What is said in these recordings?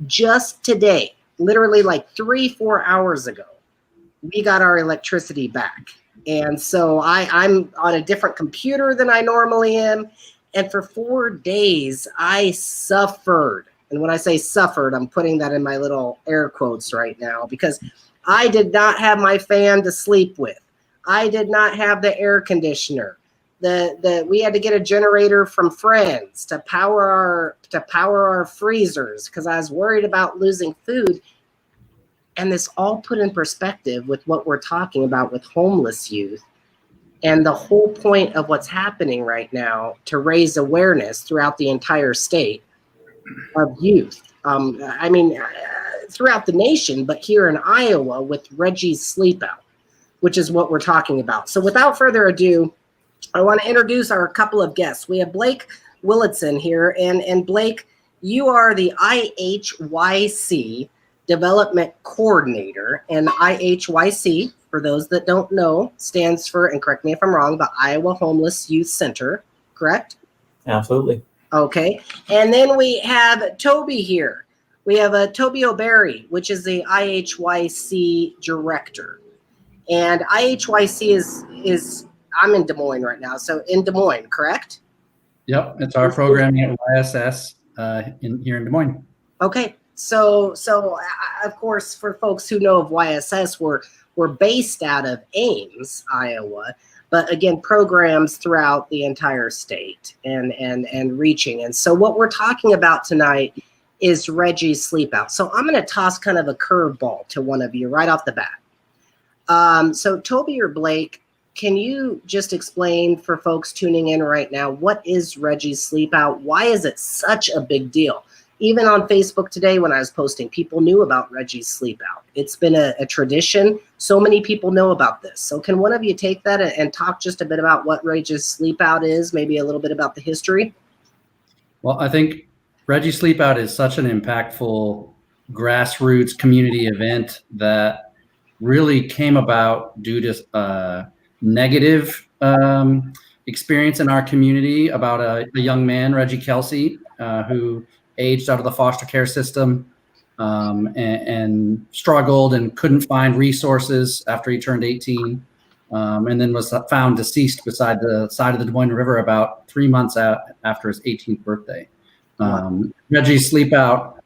just today, literally like 3-4 hours ago, we got our electricity back. And so I'm on a different computer than I normally am. And for 4 days, I suffered. And when I say suffered, I'm putting that in my little air quotes right now, because I did not have my fan to sleep with. I did not have the air conditioner. We had to get a generator from friends to power our freezers because I was worried about losing food. And this all put in perspective with what we're talking about with homeless youth and the whole point of what's happening right now to raise awareness throughout the entire state of youth. Throughout the nation, but here in Iowa with Reggie's Sleep Out, which is what we're talking about. So without further ado, I want to introduce our couple of guests. We have Blake Willitson here, and Blake, you are the IHYC Development Coordinator, and IHYC, for those that don't know, stands for, and correct me if I'm wrong, the Iowa Homeless Youth Center, correct? Absolutely. Okay, and then we have Toby here. We have Toby O'Barry, which is the IHYC Director. And IHYC is I'm in Des Moines right now, so in Des Moines, correct? Yep, it's our programming at YSS here in Des Moines. Okay, so of course, for folks who know of YSS, we're based out of Ames, Iowa, but again, programs throughout the entire state and reaching. And so what we're talking about tonight is Reggie's Sleep Out. So I'm going to toss kind of a curveball to one of you right off the bat. So Toby or Blake, can you just explain for folks tuning in right now, what is Reggie's Sleep Out? Why is it such a big deal? Even on Facebook today when I was posting, people knew about Reggie's Sleep Out. It's been a tradition. So many people know about this. So can one of you take that and talk just a bit about what Reggie's Sleep Out is, maybe a little bit about the history? Well, I think Reggie's Sleep Out is such an impactful grassroots community event that really came about due to negative experience in our community about a young man, Reggie Kelsey, who aged out of the foster care system and struggled and couldn't find resources after he turned 18, and then was found deceased beside the side of the Des Moines River about 3 months after his 18th birthday. Reggie's Sleep Out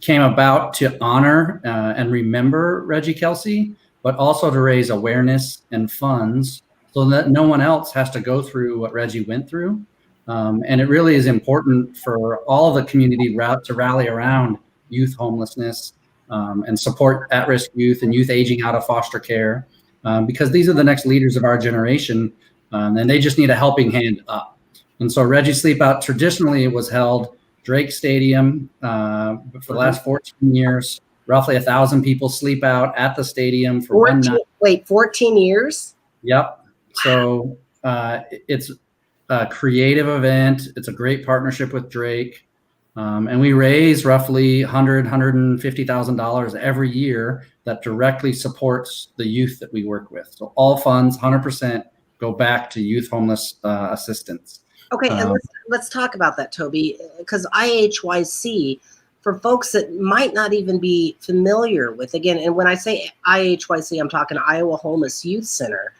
came about to honor and remember Reggie Kelsey, but also to raise awareness and funds so that no one else has to go through what Reggie went through. And it really is important for all of the community to rally around youth homelessness and support at-risk youth and youth aging out of foster care, because these are the next leaders of our generation, and they just need a helping hand up. And so Reggie's Sleep Out traditionally was held Drake Stadium for the last 14 years. Roughly 1,000 people sleep out at the stadium for 1 night. Wait, 14 years? Yep. So it's a creative event. It's a great partnership with Drake. And we raise roughly $150,000 every year that directly supports the youth that we work with. So all funds, 100%, go back to youth homeless assistance. Okay, and let's talk about that, Toby, because IHYC, for folks that might not even be familiar with, again, and when I say IHYC, I'm talking Iowa Homeless Youth Center.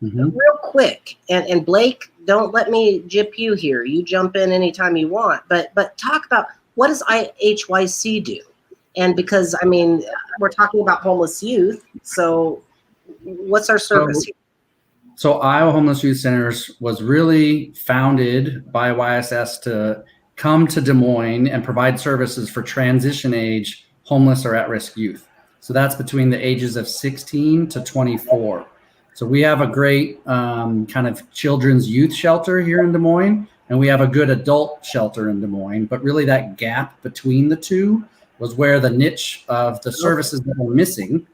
Mm-hmm. Real quick, and Blake, don't let me gyp you here. You jump in anytime you want, but talk about, what does IHYC do? And because, I mean, we're talking about homeless youth, so what's our service here? So Iowa Homeless Youth Centers was really founded by YSS to come to Des Moines and provide services for transition age homeless or at-risk youth. So that's between the ages of 16 to 24. So we have a great kind of children's youth shelter here in Des Moines, and we have a good adult shelter in Des Moines. But really that gap between the two was where the niche of the services that were missing.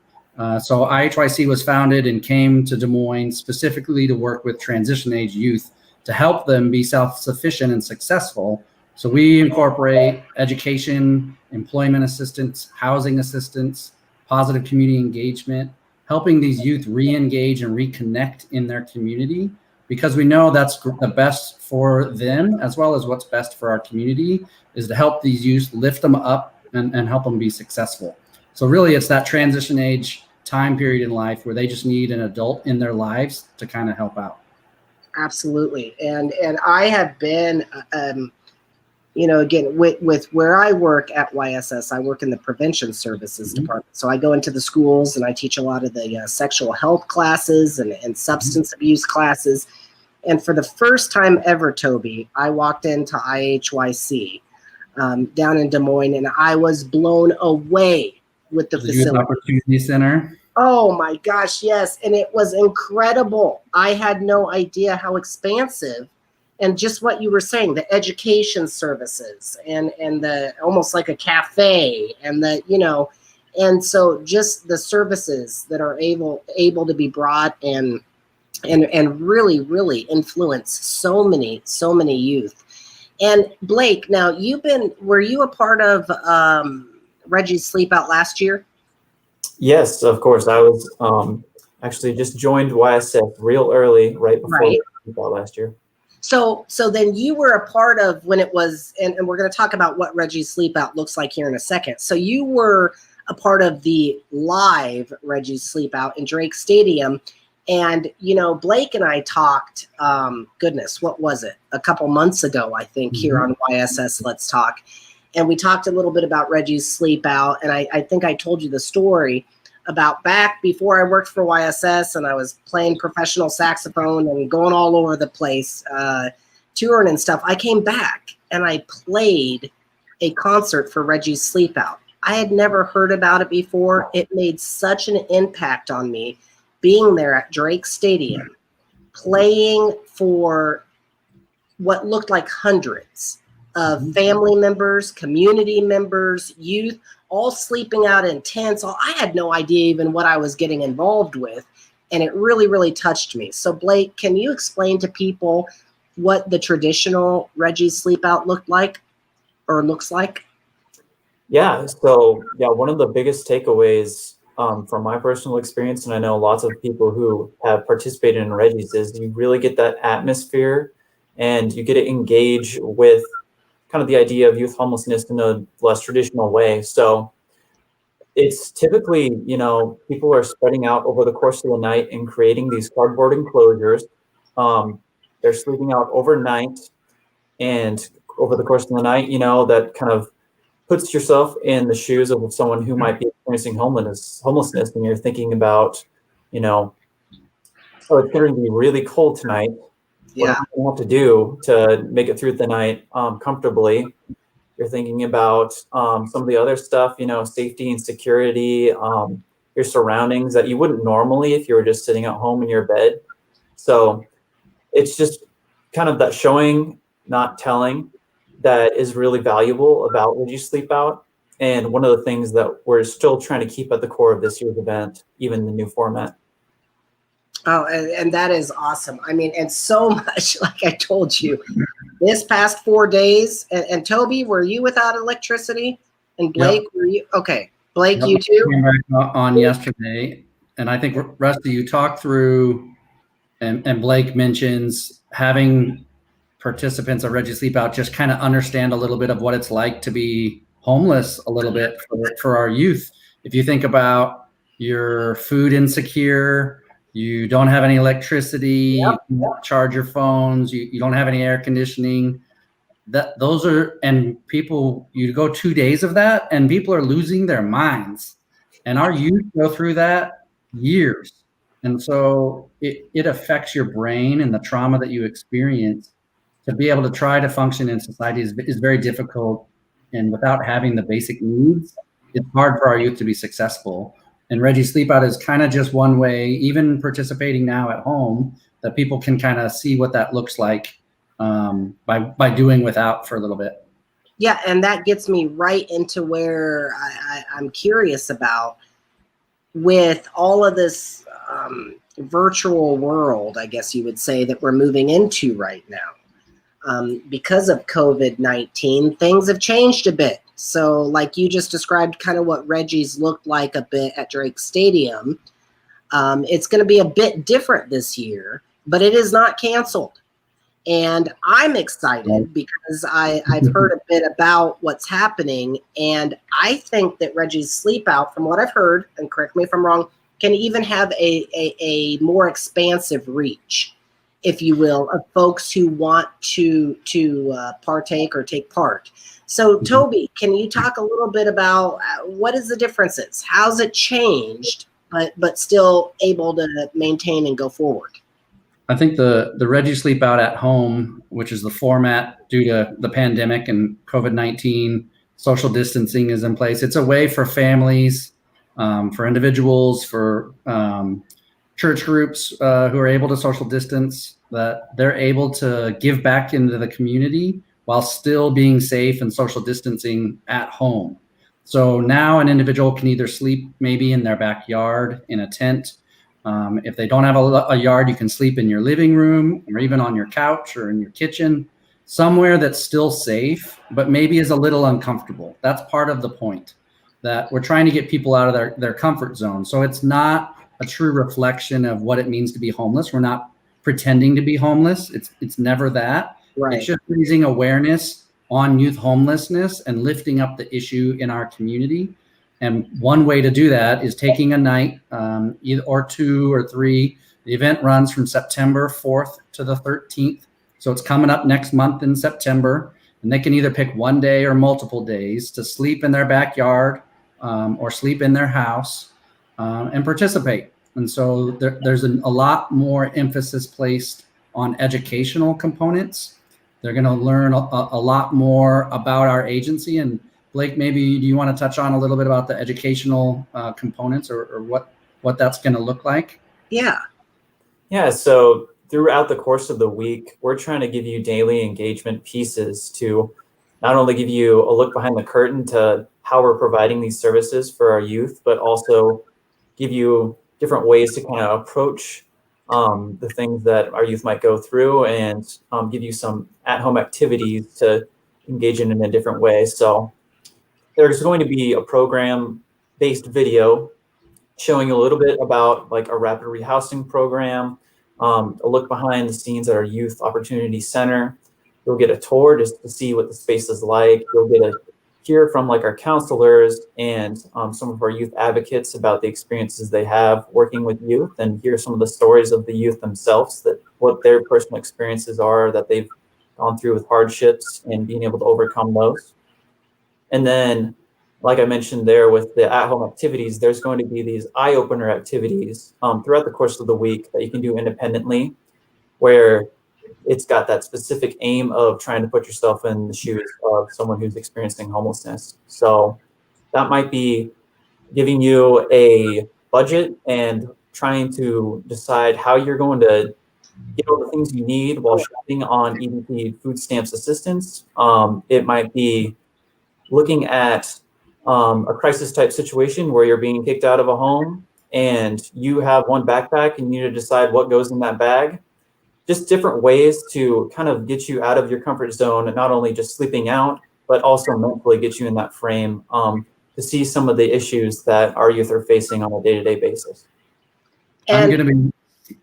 So IHYC was founded and came to Des Moines specifically to work with transition age youth to help them be self-sufficient and successful. So we incorporate education, employment assistance, housing assistance, positive community engagement, helping these youth re-engage and reconnect in their community because we know that's the best for them as well as what's best for our community, is to help these youth, lift them up and help them be successful. So really it's that transition age time period in life where they just need an adult in their lives to kind of help out. Absolutely. And I have been, again, with where I work at YSS, I work in the prevention services department. So I go into the schools and I teach a lot of the sexual health classes and substance abuse classes. And for the first time ever, Toby, I walked into IHYC down in Des Moines, and I was blown away with the facility. Youth Opportunity Center. Oh my gosh, yes. And it was incredible. I had no idea how expansive, and just what you were saying, the education services and the almost like a cafe and and so just the services that are able to be brought and really, really influence so many youth. And Blake, now were you a part of Reggie's Sleep Out last year? Yes, of course. I was actually just joined YSF real early, right before Sleep Out last year. So then you were a part of when it was, and we're going to talk about what Reggie's Sleep Out looks like here in a second. So you were a part of the live Reggie's Sleep Out in Drake Stadium. And, Blake and I talked, goodness, what was it? A couple months ago, I think, here on YSS Let's Talk. And we talked a little bit about Reggie's Sleep Out. And I think I told you the story about back before I worked for YSS and I was playing professional saxophone and going all over the place, touring and stuff. I came back and I played a concert for Reggie's Sleep Out. I had never heard about it before. It made such an impact on me being there at Drake Stadium, playing for what looked like hundreds of family members, community members, youth, all sleeping out in tents. I had no idea even what I was getting involved with. And it really, really touched me. So Blake, can you explain to people what the traditional Reggie's Sleep Out looked like or looks like? Yeah. So one of the biggest takeaways from my personal experience, and I know lots of people who have participated in Reggie's, is you really get that atmosphere and you get to engage with kind of the idea of youth homelessness in a less traditional way. So it's typically, people are spreading out over the course of the night and creating these cardboard enclosures. They're sleeping out overnight, and over the course of the night, that kind of puts yourself in the shoes of someone who might be experiencing homelessness, and you're thinking about, oh, it's going to be really cold tonight. What am I going to have to do to make it through the night comfortably? You're thinking about some of the other stuff, safety and security, your surroundings that you wouldn't normally if you were just sitting at home in your bed. So it's just kind of that showing, not telling, that is really valuable about Would You Sleep Out? And one of the things that we're still trying to keep at the core of this year's event, even the new format. Oh, and that is awesome. I mean, and so much, like I told you, this past 4 days, and Toby, were you without electricity? And Blake, were you? Okay. Blake, you too? Came back on yesterday, and I think, Rusty, you talked through, and Blake mentions having participants of Reggie's Sleep Out just kind of understand a little bit of what it's like to be homeless a little bit for our youth. If you think about your food insecure, you don't have any electricity, you can't charge your phones, you don't have any air conditioning. And people, you go 2 days of that and people are losing their minds. And our youth go through that years. And so it affects your brain, and the trauma that you experience to be able to try to function in society is very difficult. And without having the basic needs, it's hard for our youth to be successful. And Reggie's Sleep Out is kind of just one way, even participating now at home, that people can kind of see what that looks like by doing without for a little bit. Yeah, and that gets me right into where I'm curious about with all of this virtual world, I guess you would say, that we're moving into right now. Because of COVID-19, things have changed a bit. So like you just described kind of what Reggie's looked like a bit at Drake Stadium, it's going to be a bit different this year but it is not canceled. And I'm excited because I've heard a bit about what's happening. And I think that Reggie's Sleep Out, from what I've heard, and correct me if I'm wrong, can even have a more expansive reach, if you will, of folks who want to partake or take part. So Toby, can you talk a little bit about what is the differences? How's it changed, but still able to maintain and go forward? I think the Reggie Sleep Out at Home, which is the format due to the pandemic and COVID-19, social distancing is in place. It's a way for families, for individuals, for church groups who are able to social distance, that they're able to give back into the community while still being safe and social distancing at home. So now an individual can either sleep maybe in their backyard in a tent. If they don't have a yard, you can sleep in your living room or even on your couch or in your kitchen, somewhere that's still safe, but maybe is a little uncomfortable. That's part of the point, that we're trying to get people out of their comfort zone. So it's not a true reflection of what it means to be homeless. We're not pretending to be homeless. It's never that. Right. It's just raising awareness on youth homelessness and lifting up the issue in our community. And one way to do that is taking a night, either or 2 or 3. The event runs from September 4th to the 13th. So it's coming up next month in September. And they can either pick one day or multiple days to sleep in their backyard or sleep in their house and participate. And so there's a lot more emphasis placed on educational components. They're going to learn a lot more about our agency. And Blake, maybe do you want to touch on a little bit about the educational components or what that's going to look like? Yeah. Yeah, so throughout the course of the week, we're trying to give you daily engagement pieces to not only give you a look behind the curtain to how we're providing these services for our youth, but also give you different ways to kind of approach the things that our youth might go through, and give you some at-home activities to engage in a different way. So there's going to be a program-based video showing you a little bit about like a rapid rehousing program, a look behind the scenes at our Youth Opportunity Center. You'll get a tour just to see what the space is like. You'll get to hear from like our counselors and some of our youth advocates about the experiences they have working with youth, and hear some of the stories of the youth themselves, that what their personal experiences are that they've gone through with hardships and being able to overcome those. And then, like I mentioned there with the at-home activities, there's going to be these eye-opener activities throughout the course of the week that you can do independently, where it's got that specific aim of trying to put yourself in the shoes of someone who's experiencing homelessness. So that might be giving you a budget and trying to decide how you're going to get all the things you need while shopping on EBT food stamps assistance. It might be looking at a crisis type situation where you're being kicked out of a home and you have one backpack and you need to decide what goes in that bag. Just different ways to kind of get you out of your comfort zone, and not only just sleeping out, but also mentally get you in that frame to see some of the issues that our youth are facing on a day-to-day basis. And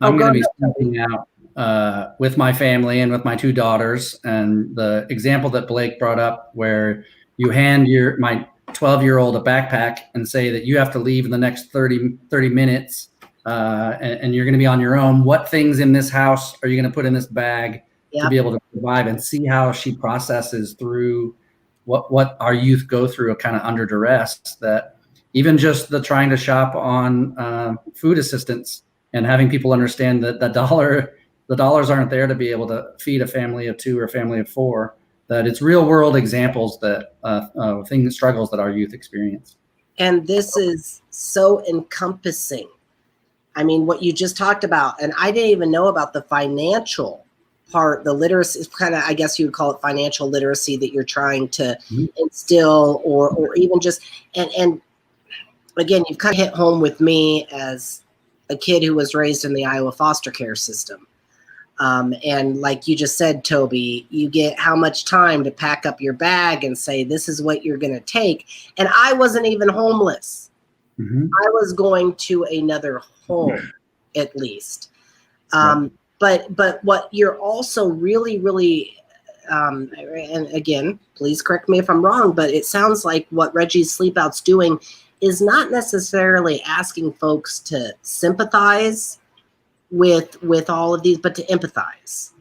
I'm going to be sleeping out with my family and with my 2 daughters. And the example that Blake brought up, where you hand my 12-year-old a backpack and say that you have to leave in the next 30 minutes. And you're going to be on your own. What things in this house are you going to put in this bag to be able to survive? And see how she processes through what our youth go through kind of under duress, that even just the trying to shop on food assistance and having people understand that the dollars aren't there to be able to feed a family of 2 or a family of 4, that it's real world examples that struggles that our youth experience. And this is so encompassing. I mean, what you just talked about, and I didn't even know about the financial part, the literacy, is kind of, I guess you would call it financial literacy that you're trying to instill, or even just, and again, you've kind of hit home with me as a kid who was raised in the Iowa foster care system. And like you just said, Toby, you get how much time to pack up your bag and say, this is what you're going to take. And I wasn't even homeless. I was going to another home, at least. But what you're also really, really, and again, please correct me if I'm wrong, but it sounds like what Reggie's Sleep Out's doing is not necessarily asking folks to sympathize with all of these, but to empathize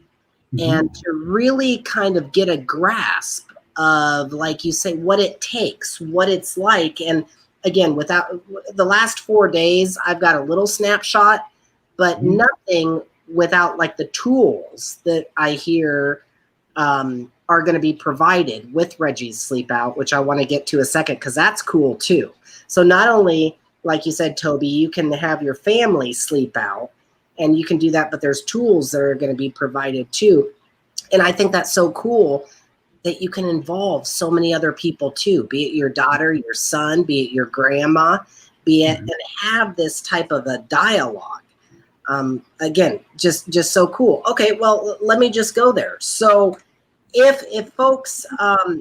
and to really kind of get a grasp of, like you say, what it takes, what it's like. And again, without the last 4 days, I've got a little snapshot, but nothing without like the tools that I hear are going to be provided with Reggie's Sleep Out, which I want to get to a second, because that's cool too. So not only, like you said, Toby, you can have your family sleep out and you can do that, but there's tools that are going to be provided too. And I think that's so cool that you can involve so many other people too, be it your daughter, your son, be it your grandma, be it, and have this type of a dialogue. Again, just so cool. Okay, well, let me just go there. So if folks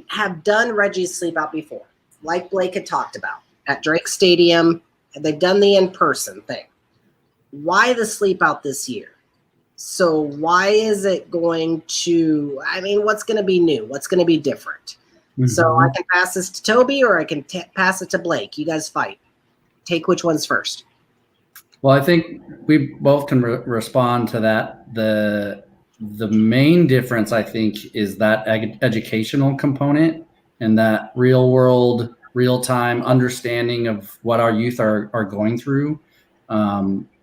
have done Reggie's Sleep Out before, like Blake had talked about at Drake Stadium, they've done the in-person thing. Why the Sleep Out this year? So why is it going to, I mean, what's going to be new? What's going to be different? So I can pass this to Toby or I can pass it to Blake. You guys fight. Take which one's first. Well, I think we both can respond to that. The main difference, I think, is that educational component and that real world, real time understanding of what our youth are going through.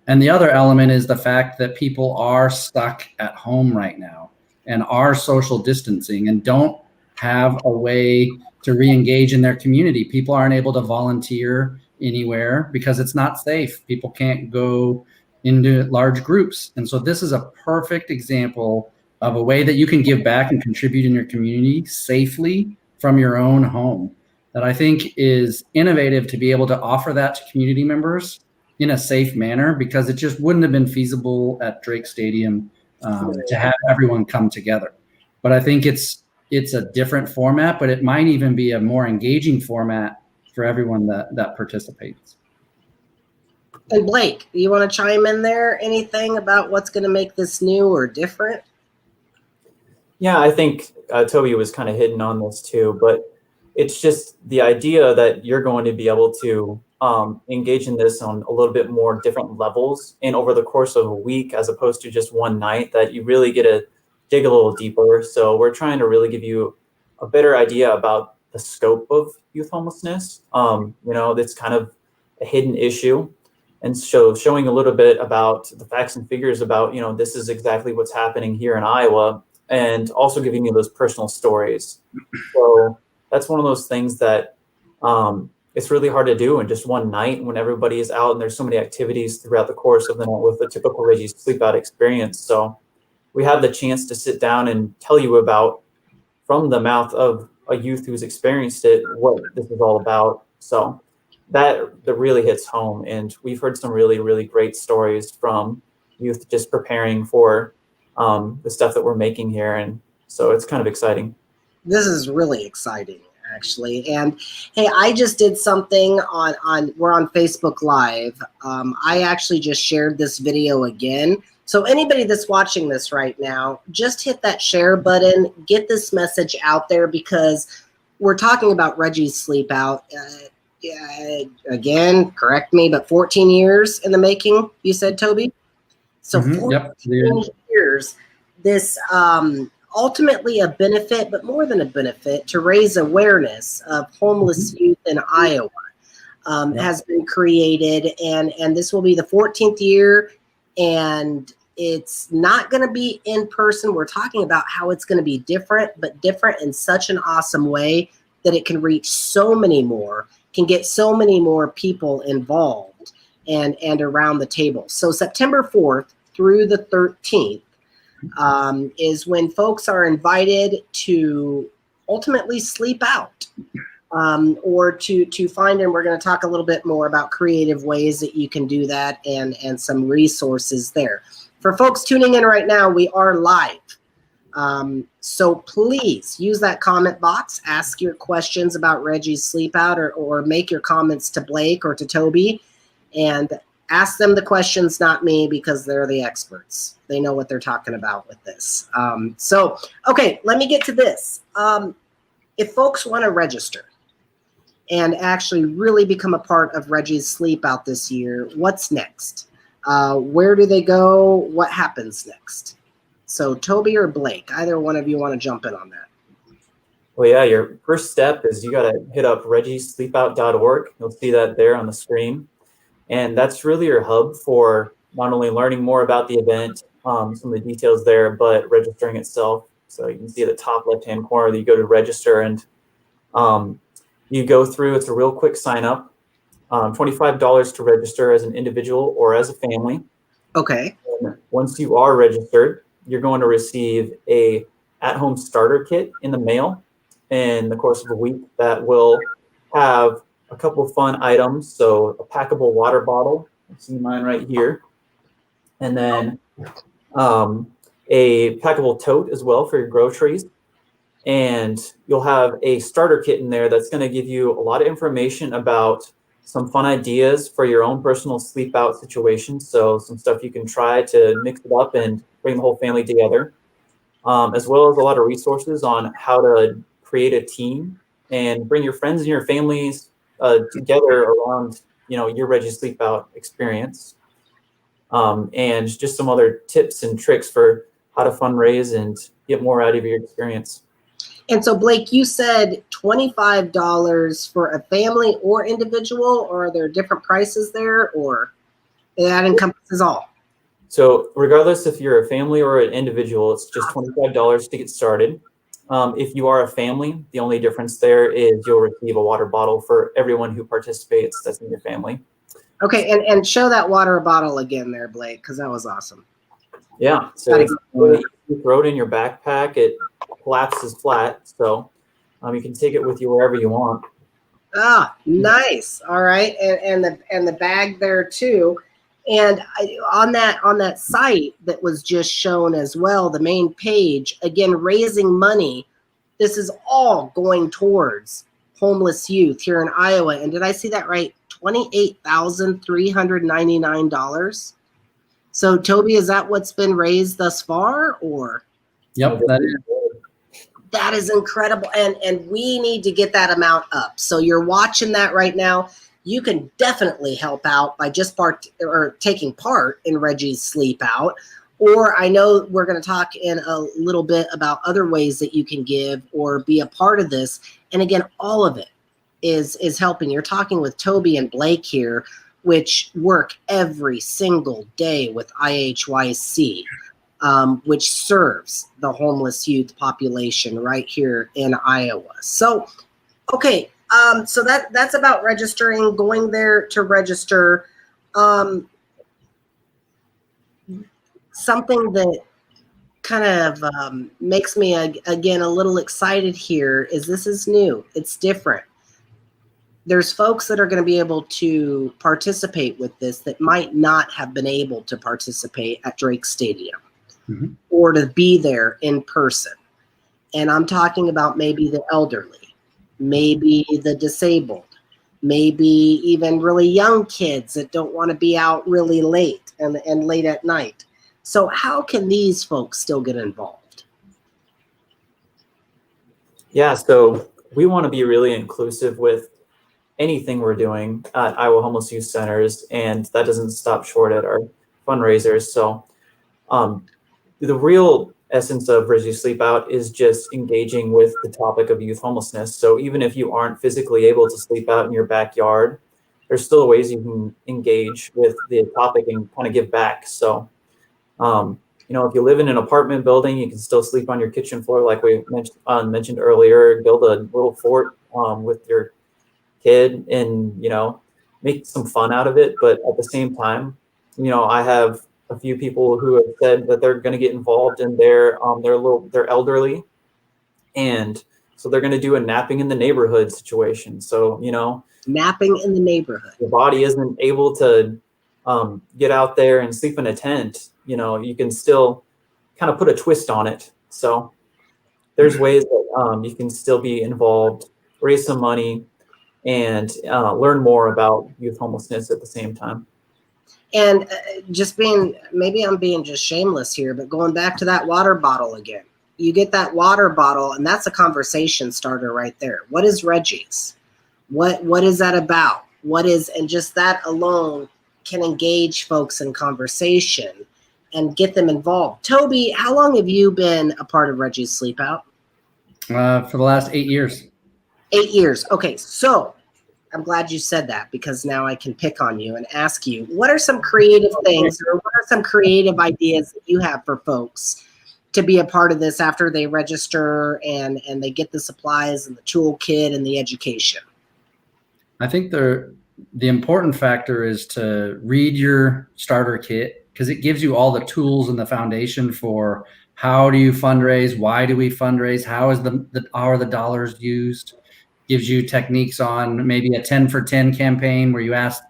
And the other element is the fact that people are stuck at home right now and are social distancing and don't have a way to re-engage in their community. People aren't able to volunteer anywhere because it's not safe. People can't go into large groups. And so this is a perfect example of a way that you can give back and contribute in your community safely from your own home, that I think is innovative to be able to offer that to community members in a safe manner, because it just wouldn't have been feasible at Drake Stadium to have everyone come together. But I think it's a different format, but it might even be a more engaging format for everyone that participates. And Blake, you want to chime in there? Anything about what's going to make this new or different? Yeah, I think Toby was kind of hitting on this too, but it's just the idea that you're going to be able to engage in this on a little bit more different levels and over the course of a week, as opposed to just one night, that you really get to dig a little deeper. So we're trying to really give you a better idea about the scope of youth homelessness. It's kind of a hidden issue. And so showing a little bit about the facts and figures about, this is exactly what's happening here in Iowa, and also giving you those personal stories. So that's one of those things that it's really hard to do in just one night when everybody is out and there's so many activities throughout the course of the night with a typical Reggie's Sleep Out experience. So we have the chance to sit down and tell you about, from the mouth of a youth who's experienced it, what this is all about. So that really hits home. And we've heard some really, really great stories from youth just preparing for the stuff that we're making here. And so it's kind of exciting. This is really exciting, actually. And hey, I just did something we're on Facebook Live. I actually just shared this video again. So anybody that's watching this right now, just hit that share button, get this message out there, because we're talking about Reggie's Sleep Out. Again, correct me, but 14 years in the making, you said, Toby? So 14 years, this ultimately a benefit, but more than a benefit, to raise awareness of homeless youth in Iowa has been created. And this will be the 14th year, and it's not going to be in person. We're talking about how it's going to be different, but different in such an awesome way that it can reach so many more, can get so many more people involved and around the table. So September 4th through the 13th is when folks are invited to ultimately sleep out, or to find, and we're going to talk a little bit more about creative ways that you can do that and some resources there. For folks tuning in right now, we are live. So please use that comment box, ask your questions about Reggie's Sleep Out, or make your comments to Blake or to Toby. And ask them the questions, not me, because they're the experts. They know what they're talking about with this. So, okay, let me get to this. If folks want to register and actually really become a part of Reggie's Sleep Out this year, what's next? Where do they go? What happens next? So Toby or Blake, either one of you want to jump in on that? Well, yeah, your first step is you got to hit up reggiesleepout.org. You'll see that there on the screen. And that's really your hub for not only learning more about the event, some of the details there, but registering itself. So you can see at the top left-hand corner that you go to register, and you go through. It's a real quick sign up. $25 to register as an individual or as a family. Okay. And once you are registered, you're going to receive a at-home starter kit in the mail in the course of a week that will have a couple of fun items. So a packable water bottle, you see mine right here, and then a packable tote as well for your groceries. And you'll have a starter kit in there that's going to give you a lot of information about some fun ideas for your own personal sleep out situation. So some stuff you can try to mix it up and bring the whole family together, as well as a lot of resources on how to create a team and bring your friends and your families together around, your Reggie Sleep Out experience, and just some other tips and tricks for how to fundraise and get more out of your experience. And so, Blake, you said $25 for a family or individual, or are there different prices there, or that encompasses all? So regardless if you're a family or an individual, it's just $25 to get started. If you are a family, the only difference there is you'll receive a water bottle for everyone who participates that's in your family. Okay, and show that water bottle again there, Blake, because that was awesome. Yeah, so you throw it in your backpack, it collapses flat, so you can take it with you wherever you want. Ah, nice. All right, and the bag there too. And on that site that was just shown as well, the main page, again, raising money. This is all going towards homeless youth here in Iowa. And did I see that right? $28,399. So, Toby, is that what's been raised thus far, or? Yep, that is. That is incredible, and we need to get that amount up. So you're watching that right now. You can definitely help out by just taking part in Reggie's Sleep Out. Or I know we're going to talk in a little bit about other ways that you can give or be a part of this. And again, all of it is helping. You're talking with Toby and Blake here, which work every single day with IHYC. Which serves the homeless youth population right here in Iowa. So, okay, so that's about registering, going there to register. Something that kind of makes me, again, a little excited here is this is new. It's different. There's folks that are going to be able to participate with this that might not have been able to participate at Drake Stadium. Mm-hmm. Or to be there in person. And I'm talking about maybe the elderly, maybe the disabled, maybe even really young kids that don't want to be out really late and late at night. So how can these folks still get involved? Yeah, so we want to be really inclusive with anything we're doing at Iowa Homeless Youth Centers, and that doesn't stop short at our fundraisers. So the real essence of Reggie Sleep Out is just engaging with the topic of youth homelessness. So even if you aren't physically able to sleep out in your backyard, there's still ways you can engage with the topic and kind of give back. So, if you live in an apartment building, you can still sleep on your kitchen floor, like we mentioned earlier, build a little fort with your kid and, make some fun out of it. But at the same time, I have a few people who have said that they're going to get involved in they're elderly, and so they're going to do a napping in the neighborhood situation. So napping in the neighborhood, your body isn't able to get out there and sleep in a tent. You can still kind of put a twist on it. So there's ways that you can still be involved, raise some money, and learn more about youth homelessness at the same time. And just being, maybe I'm being just shameless here, but going back to that water bottle again, you get that water bottle and that's a conversation starter right there. What is Reggie's? What is that about? And just that alone can engage folks in conversation and get them involved. Toby, how long have you been a part of Reggie's Sleep Out? For the last 8 years. 8 years. Okay, so I'm glad you said that, because now I can pick on you and ask you, what are some creative things or what are some creative ideas that you have for folks to be a part of this after they register and they get the supplies and the toolkit and the education? I think the important factor is to read your starter kit, because it gives you all the tools and the foundation for how do you fundraise, why do we fundraise, how are the dollars used. Gives you techniques on maybe a 10 for 10 campaign where you ask,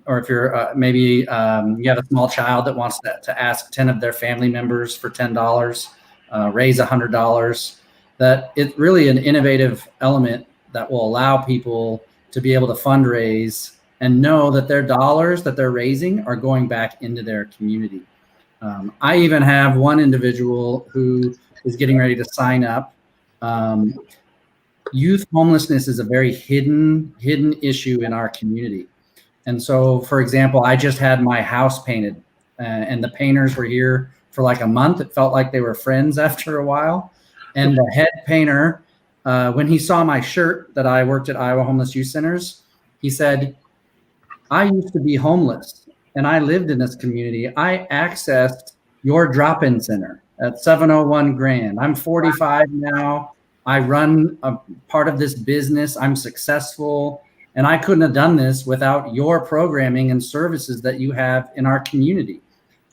or if you're you have a small child that wants to ask 10 of their family members for $10, raise $100. That it's really an innovative element that will allow people to be able to fundraise and know that their dollars that they're raising are going back into their community. I even have one individual who is getting ready to sign up. Youth homelessness is a very hidden issue in our community. And so, for example, I just had my house painted and the painters were here for like a month. It felt like they were friends after a while. And the head painter, when he saw my shirt that I worked at Iowa Homeless Youth Centers, he said, I used to be homeless and I lived in this community. I accessed your drop-in center at 701 Grand. I'm 45 now. I run a part of this business. I'm successful. And I couldn't have done this without your programming and services that you have in our community.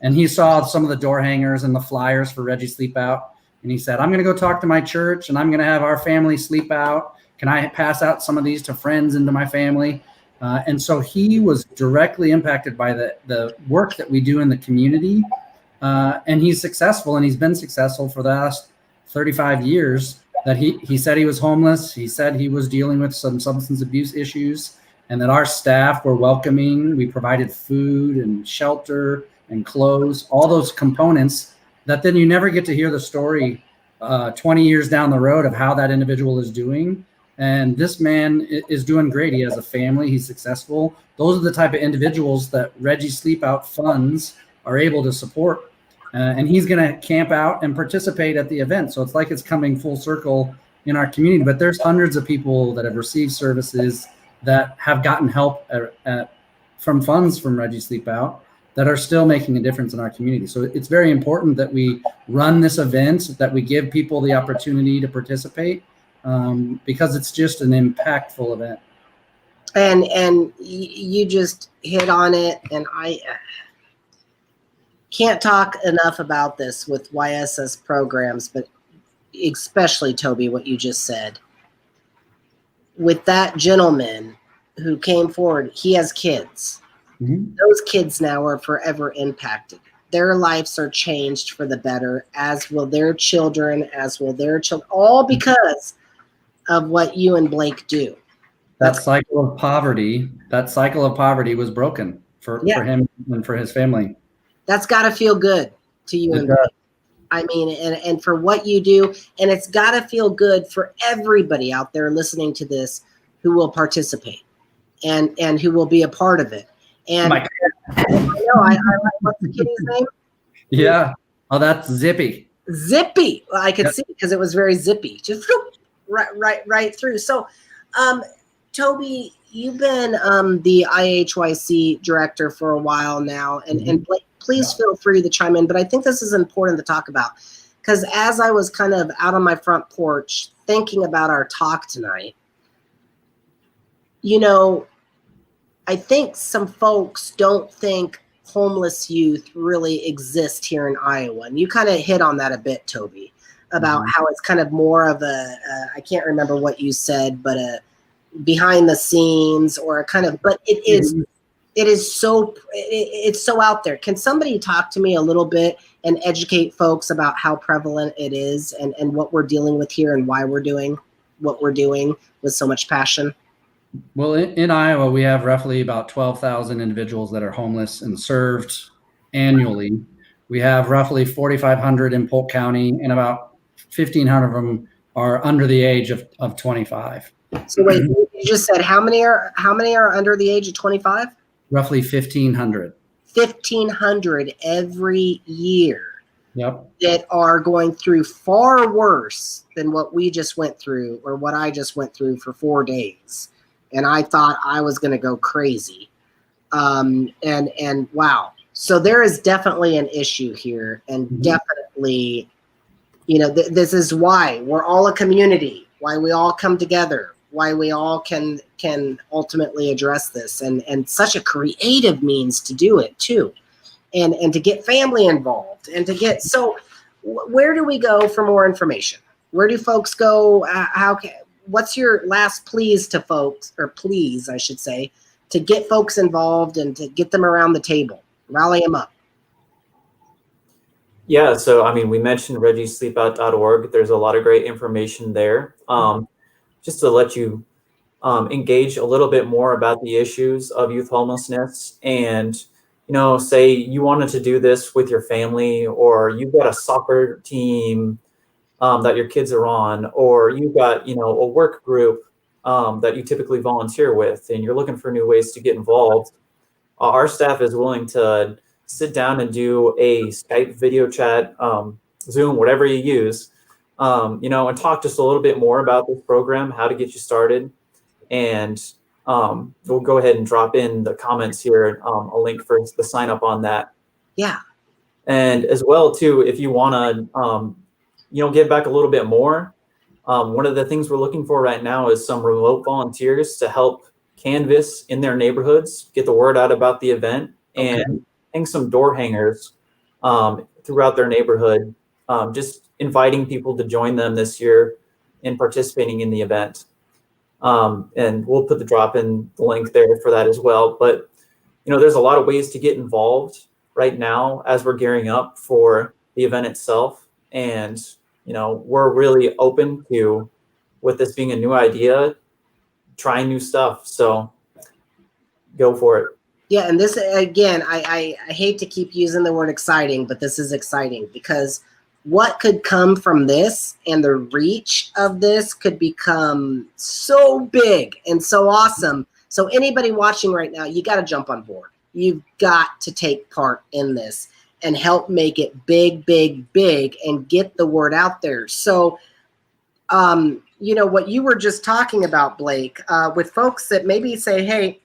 And he saw some of the door hangers and the flyers for Reggie Sleep Out. And he said, I'm going to go talk to my church and I'm going to have our family sleep out. Can I pass out some of these to friends and to my family? And so he was directly impacted by the work that we do in the community. And he's successful, and he's been successful for the last 35 years. That he said he was homeless. He said he was dealing with some substance abuse issues, and that our staff were welcoming. We provided food and shelter and clothes, all those components that then you never get to hear the story 20 years down the road of how that individual is doing. And this man is doing great. He has a family. He's successful. Those are the type of individuals that Reggie Sleep Out funds are able to support. And he's going to camp out and participate at the event. So it's like it's coming full circle in our community. But there's hundreds of people that have received services that have gotten help from funds from Reggie Sleep Out that are still making a difference in our community. So it's very important that we run this event, that we give people the opportunity to participate, because it's just an impactful event. And you just hit on it, and I can't talk enough about this with YSS programs, but especially, Toby, what you just said. With that gentleman who came forward, he has kids. Mm-hmm. Those kids now are forever impacted. Their lives are changed for the better, as will their children, all because of what you and Blake do. That cycle of poverty was broken for him and for his family. That's got to feel good to you and me. I mean, and for what you do, and it's got to feel good for everybody out there listening to this who will participate and who will be a part of it. And I know, what's the kitty's name? Yeah. Oh, that's Zippy. Zippy. Well, I could see because it was very zippy, just right through. So, Toby, you've been the IHYC director for a while now, and Blake, please feel free to chime in, but I think this is important to talk about, because as I was kind of out on my front porch thinking about our talk tonight, I think some folks don't think homeless youth really exist here in Iowa. And you kind of hit on that a bit, Toby, about how it's kind of more of I can't remember what you said, but a behind the scenes or a kind of, but it's so out there. Can somebody talk to me a little bit and educate folks about how prevalent it is and what we're dealing with here and why we're doing what we're doing with so much passion? Well, in Iowa, we have roughly about 12,000 individuals that are homeless and served annually. We have roughly 4,500 in Polk County, and about 1,500 of them are under the age of 25. So wait, you just said how many are under the age of 25? Roughly 1,500. 1,500 every year. Yep. That are going through far worse than what we just went through, or what I just went through for 4 days. And I thought I was going to go crazy. And wow. So there is definitely an issue here, and definitely, this is why we're all a community, why we all come together, why we all can ultimately address this, and such a creative means to do it too. And to get family involved, and to get, so where do we go for more information? Where do folks go? What's your last pleas to folks, or please, I should say, to get folks involved and to get them around the table, rally them up? Yeah, so I mean, we mentioned reggiesleepout.org. There's a lot of great information there. Just to let you engage a little bit more about the issues of youth homelessness, and say you wanted to do this with your family, or you've got a soccer team that your kids are on, or you've got a work group that you typically volunteer with, and you're looking for new ways to get involved. Our staff is willing to sit down and do a Skype video chat, Zoom, whatever you use, and talk just a little bit more about this program, how to get you started. And we'll go ahead and drop in the comments here, a link for the sign up on that. Yeah. And as well too, if you want to, give back a little bit more, one of the things we're looking for right now is some remote volunteers to help canvass in their neighborhoods, get the word out about the event, and hang some door hangers throughout their neighborhood, just inviting people to join them this year in participating in the event. And we'll put the link there for that as well. But, there's a lot of ways to get involved right now as we're gearing up for the event itself. And, we're really open to, with this being a new idea, trying new stuff. So go for it. Yeah. And this, again, I hate to keep using the word exciting, but this is exciting, because what could come from this and the reach of this could become so big and so awesome. So anybody watching right now, you got to jump on board. You've got to take part in this and help make it big, big, big, and get the word out there. So, what you were just talking about, Blake, with folks that maybe say, hey,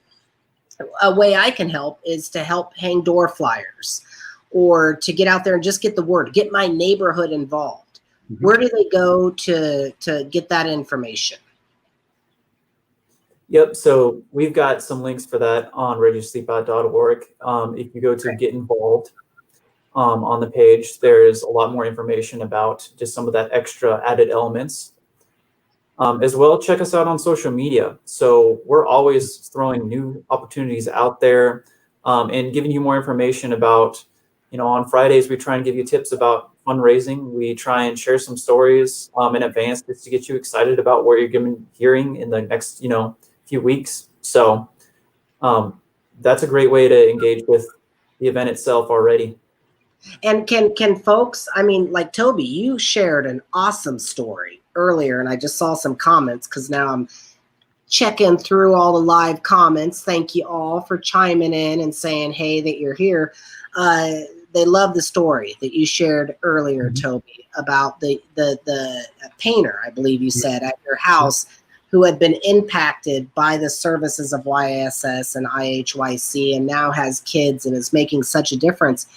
a way I can help is to help hang door flyers, or to get out there and just get the word, get my neighborhood involved. Where do they go to get that information? Yep. So we've got some links for that on reggiesleepout.org. If you go to get involved on the page, there's a lot more information about just some of that extra added elements. As well, check us out on social media. So we're always throwing new opportunities out there, and giving you more information about, on Fridays, we try and give you tips about fundraising. We try and share some stories in advance just to get you excited about what you're hearing in the next, few weeks. So that's a great way to engage with the event itself already. And can folks, I mean, like Toby, you shared an awesome story earlier, and I just saw some comments, because now I'm checking through all the live comments. Thank you all for chiming in and saying, hey, that you're here. They love the story that you shared earlier, Toby, about the painter, I believe you said, at your house, who had been impacted by the services of YSS and IHYC, and now has kids and is making such a difference.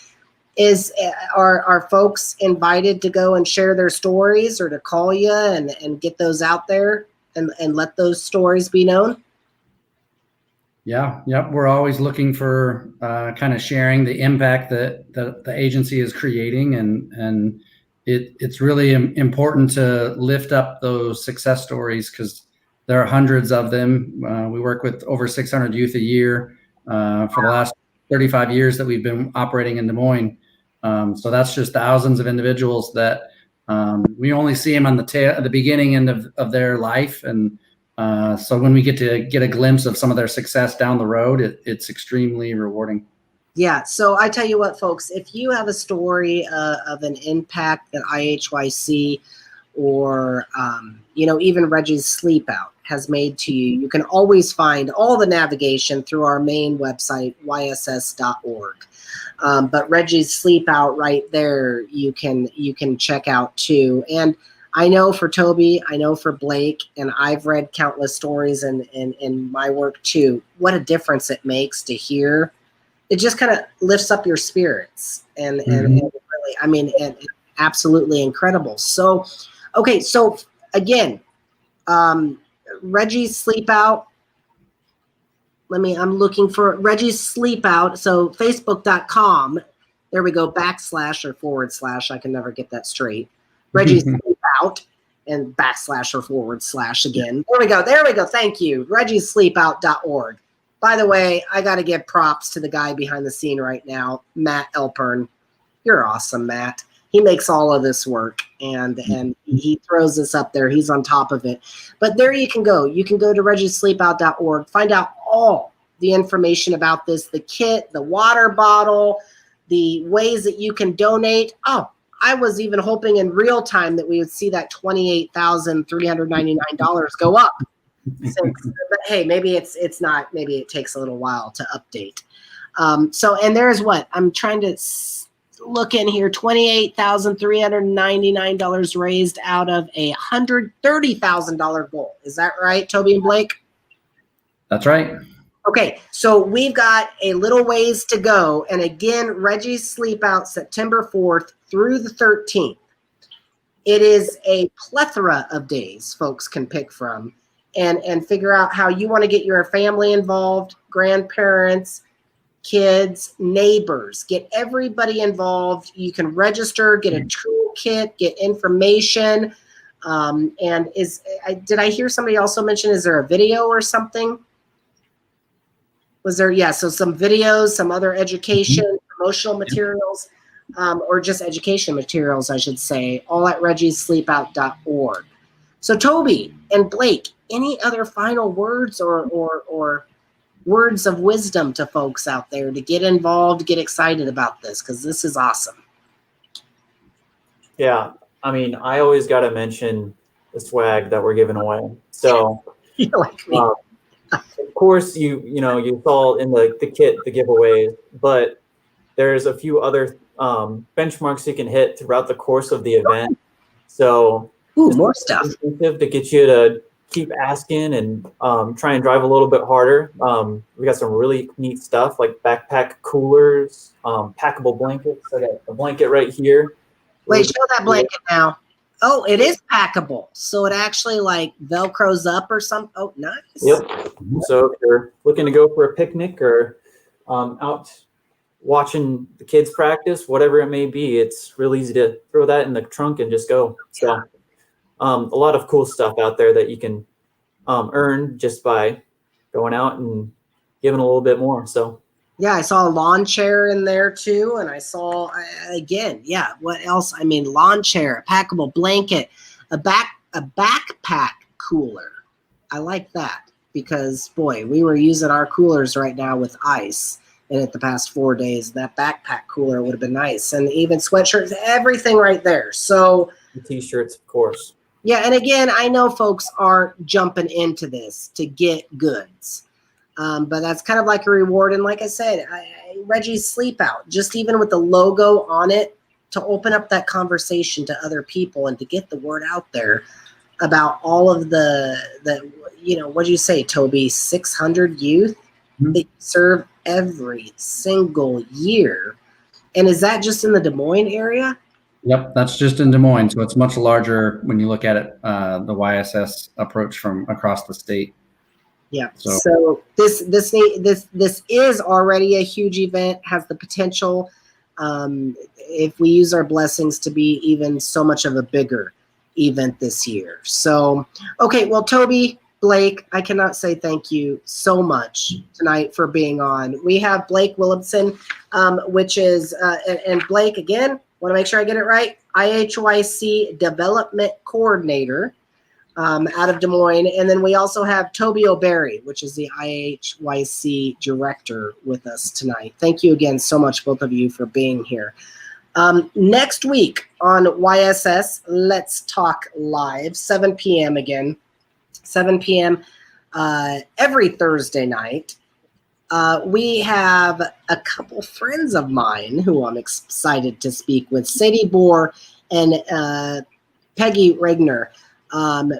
Are folks invited to go and share their stories, or to call you and get those out there and let those stories be known? Yeah. Yep. We're always looking for kind of sharing the impact that the agency is creating, and it's really important to lift up those success stories, because there are hundreds of them. We work with over 600 youth a year for the last 35 years that we've been operating in Des Moines. So that's just thousands of individuals that we only see them on the beginning end of their life, and So when we get to get a glimpse of some of their success down the road, it's extremely rewarding. Yeah. So I tell you what, folks, if you have a story of an impact that IHYC or, even Reggie's Sleep Out has made to you, you can always find all the navigation through our main website, YSS.org. But Reggie's Sleep Out right there, you can check out too. And I know for Toby, I know for Blake, and I've read countless stories in my work too, what a difference it makes to hear. It just kind of lifts up your spirits and really, I mean, and absolutely incredible. So, okay. So again, Reggie's Sleep Out. I'm looking for Reggie's Sleep Out. So facebook.com, there we go, / or / I can never get that straight. Reggie's Sleep Out and / or / again. There we go. Thank you. Reggie'sSleepout.org. By the way, I got to give props to the guy behind the scene right now, Matt Elpern. You're awesome, Matt. He makes all of this work, and he throws this up there. He's on top of it. But there you can go. You can go to Reggie'sSleepout.org, find out all the information about this, the kit, the water bottle, the ways that you can donate. Oh, I was even hoping in real time that we would see that $28,399 go up. But hey, maybe it's not. Maybe it takes a little while to update. So, and there's what I'm trying to look in here: $28,399 raised out of a $130,000 goal. Is that right, Toby and Blake? That's right. Okay, so we've got a little ways to go. And again, Reggie's Sleep Out, September 4th through the 13th. It is a plethora of days folks can pick from and figure out how you want to get your family involved, grandparents, kids, neighbors, get everybody involved. You can register, get a toolkit, get information. And did I hear somebody also mention, is there a video or something? Was there? Yeah, so some videos, some other education, promotional materials, or just education materials, I should say, all at reggiesSleepout.org. So Toby and Blake, any other final words or words of wisdom to folks out there to get involved, get excited about this, because this is awesome. Yeah, I mean, I always got to mention the swag that we're giving away. So, like me. Of course, you saw in the kit the giveaways, but there's a few other benchmarks you can hit throughout the course of the event. So, more stuff to get you to keep asking and try and drive a little bit harder. We got some really neat stuff like backpack coolers, packable blankets. I got a blanket right here. Wait, show that blanket now. Oh, it is packable. So it actually like Velcros up or something. Oh, nice. Yep. So if you're looking to go for a picnic or out watching the kids practice, whatever it may be, it's real easy to throw that in the trunk and just go. So a lot of cool stuff out there that you can earn just by going out and giving a little bit more. So yeah, I saw a lawn chair in there too, and I saw again, yeah. What else? I mean, lawn chair, a packable blanket, a backpack cooler. I like that because boy, we were using our coolers right now with ice in it the past 4 days. That backpack cooler would have been nice, and even sweatshirts, everything right there. So the t-shirts, of course. Yeah, and again, I know folks aren't jumping into this to get goods. But that's kind of like a reward. And like I said, Reggie's Sleep Out, just even with the logo on it, to open up that conversation to other people and to get the word out there about all of the what do you say, Toby, 600 youth that serve every single year. And is that just in the Des Moines area? Yep, that's just in Des Moines. So it's much larger when you look at it, the YSS approach from across the state. Yeah. So this is already a huge event, has the potential, if we use our blessings, to be even so much of a bigger event this year. So, okay. Well, Toby, Blake, I cannot say thank you so much tonight for being on. We have Blake Williamson, which is, and Blake, again, want to make sure I get it right, IHYC Development Coordinator. out of Des Moines. And then we also have Toby O'Barry, which is the IHYC director, with us tonight. Thank you again so much, both of you, for being here. Next week on YSS, Let's Talk Live, 7 p.m. again, 7 p.m. Every Thursday night. We have a couple friends of mine who I'm excited to speak with, Sadie Bohr and Peggy Regner.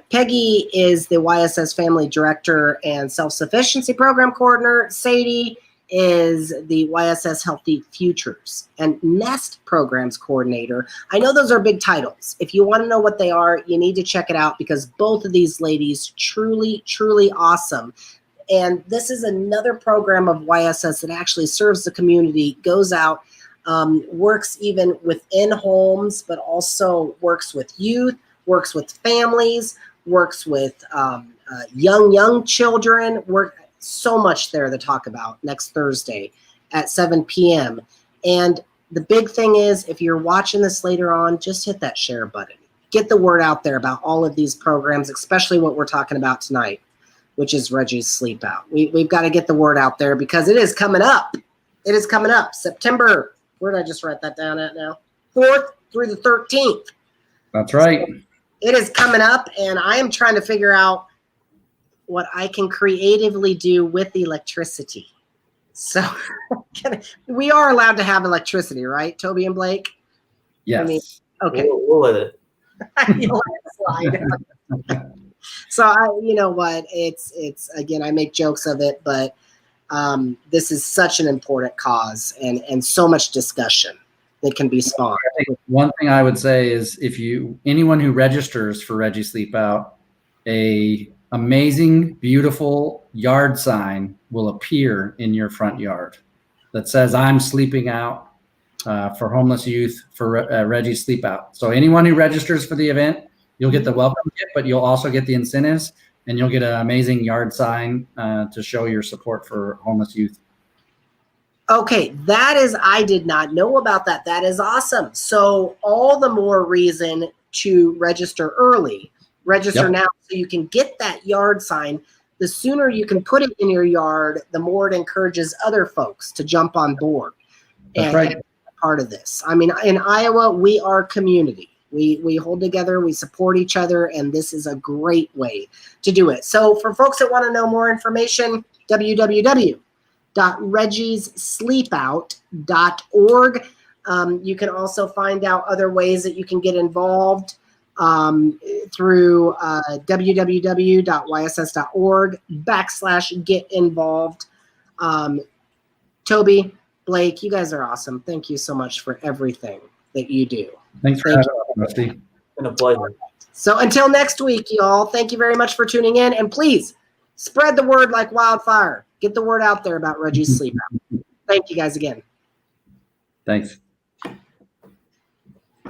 Peggy is the YSS Family Director and Self-Sufficiency Program Coordinator. Sadie is the YSS Healthy Futures and Nest Programs Coordinator. I know those are big titles. If you want to know what they are, you need to check it out, because both of these ladies truly, truly awesome. And this is another program of YSS that actually serves the community, goes out, works even within homes, but also works with youth, works with families, works with young children. So much there to talk about next Thursday at 7 p.m. And the big thing is, if you're watching this later on, just hit that share button. Get the word out there about all of these programs, especially what we're talking about tonight, which is Reggie's Sleep Out. We've got to get the word out there, because it is coming up. It is coming up. September, where did I just write that down at now? 4th through the 13th. That's right. So it is coming up, and I am trying to figure out what I can creatively do with electricity. So we are allowed to have electricity, right, Toby and Blake? Yes. I mean, okay. We'll let it. You'll let it slide. So you know what? It's again, I make jokes of it, but this is such an important cause, and so much discussion that can be spawned. One thing I would say is, anyone who registers for Reggie Sleep Out, a amazing, beautiful yard sign will appear in your front yard that says, "I'm sleeping out for homeless youth for Reggie Sleep Out." So anyone who registers for the event, you'll get the welcome kit, but you'll also get the incentives, and you'll get an amazing yard sign to show your support for homeless youth. Okay, I did not know about that. That is awesome. So all the more reason to register early. Register now so you can get that yard sign. The sooner you can put it in your yard, the more it encourages other folks to jump on board and be part of this. I mean, in Iowa, we are community. We hold together, we support each other, and this is a great way to do it. So for folks that want to know more information, www.reggiessleepout.org. You can also find out other ways that you can get involved through www.yss.org/get involved. Toby, Blake, you guys are awesome. Thank you so much for everything that you do. Thanks for having us, Rusty. It's been a pleasure. So until next week, y'all, thank you very much for tuning in. And please spread the word like wildfire. Get the word out there about Reggie's Sleep Out. Thank you guys again. Thanks.